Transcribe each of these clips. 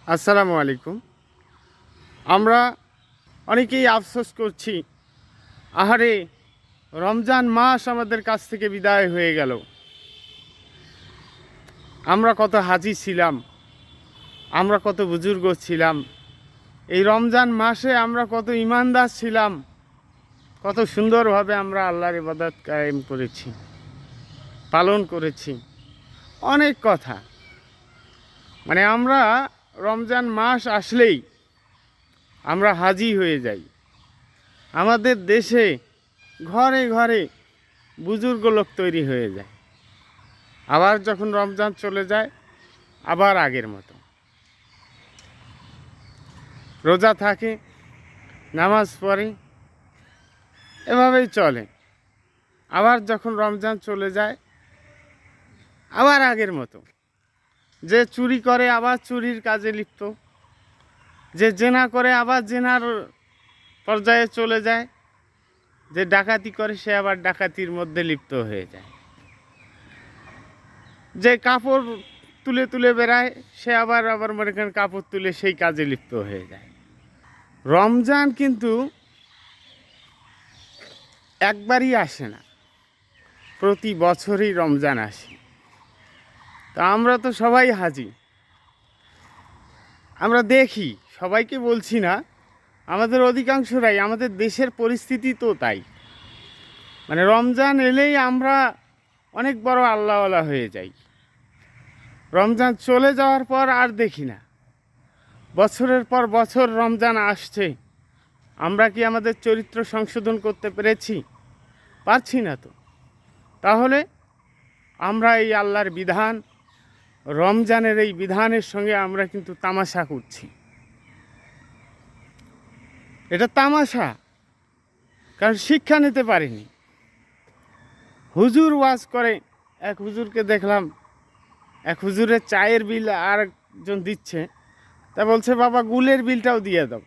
আসসালামু আলাইকুম। আমরা অনেকেই আফসোস করছি, আহারে রমজান মাস আমাদের কাছ থেকে বিদায় হয়ে গেল। আমরা কত হাজি ছিলাম, আমরা কত বুজুর্গ ছিলাম, এই রমজান মাসে আমরা কত ইমানদার ছিলাম, কত সুন্দরভাবে আমরা আল্লাহর ইবাদত কায়েম করেছি, পালন করেছি। অনেক কথা, মানে আমরা রমজান মাস আসলেই আমরা হাজি হয়ে যাই। আমাদের দেশে ঘরে ঘরে বুজুর্গ লোক তৈরি হয়ে যায়। আবার যখন রমজান চলে যায়, আবার আগের মতো রোজা থাকে, নামাজ পড়ে, এভাবেই চলে। আবার যখন রমজান চলে যায়, আবার আগের মতো। যে চুরি করে আবার চুরির কাজে লিপ্ত, যে জেনা করে আবার জেনার পর্যায়ে চলে যায়, যে ডাকাতি করে সে আবার ডাকাতির মধ্যে লিপ্ত হয়ে যায়, যে কাপড় তুলে তুলে বেড়ায় সে আবার মনে করেন কাপড় তুলে সেই কাজে লিপ্ত হয়ে যায়। রমজান কিন্তু একবারই আসে না, প্রতি বছরই রমজান আসে। তা আমরা তো সবাই হাজি। আমরা দেখি, সবাইকে বলছি না, আমাদের অধিকাংশরাই, আমাদের দেশের পরিস্থিতি তো তাই। মানে রমজান এলেই আমরা অনেক বড় আল্লাহওয়ালা হয়ে যাই। রমজান চলে যাওয়ার পর আর দেখি না। বছরের পর বছর রমজান আসছে, আমরা কি আমাদের চরিত্র সংশোধন করতে পেরেছি? পারছি না তো। তাহলে আমরা এই আল্লাহর বিধান, রমজানের এই বিধানের সঙ্গে আমরা কিন্তু তামাশা করছি। এটা তামাশা, কারণ শিক্ষা নিতে পারিনি। হুজুর ওয়াজ করে, এক হুজুরকে দেখলাম, এক হুজুরের চায়ের বিল আর একজন দিচ্ছে, তা বলছে বাবা গুলের বিলটাও দিয়ে দাও।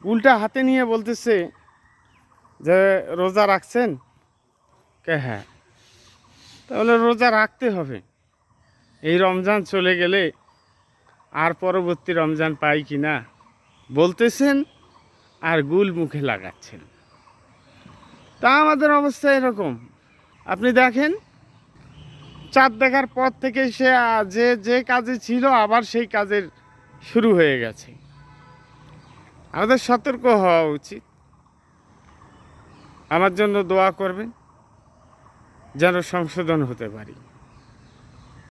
গুলটা হাতে নিয়ে বলতেছে যে রোজা রাখছেন? কে হ্যাঁ। তাহলে রোজা রাখতে হবে। এই রমজান চলে গেলে আর পরবর্তী রমজান পাই কি না বলতেছেন, আর গুল মুখে লাগাচ্ছেন। তা আমাদের অবস্থা এরকম। আপনি দেখেন, চাঁদ দেখার পর থেকে সে যে যে কাজে ছিল আবার সেই কাজের শুরু হয়ে গেছে। আমাদের সতর্ক হওয়া উচিত। আমার জন্য দোয়া করবেন যেন সংশোধন হতে পারি।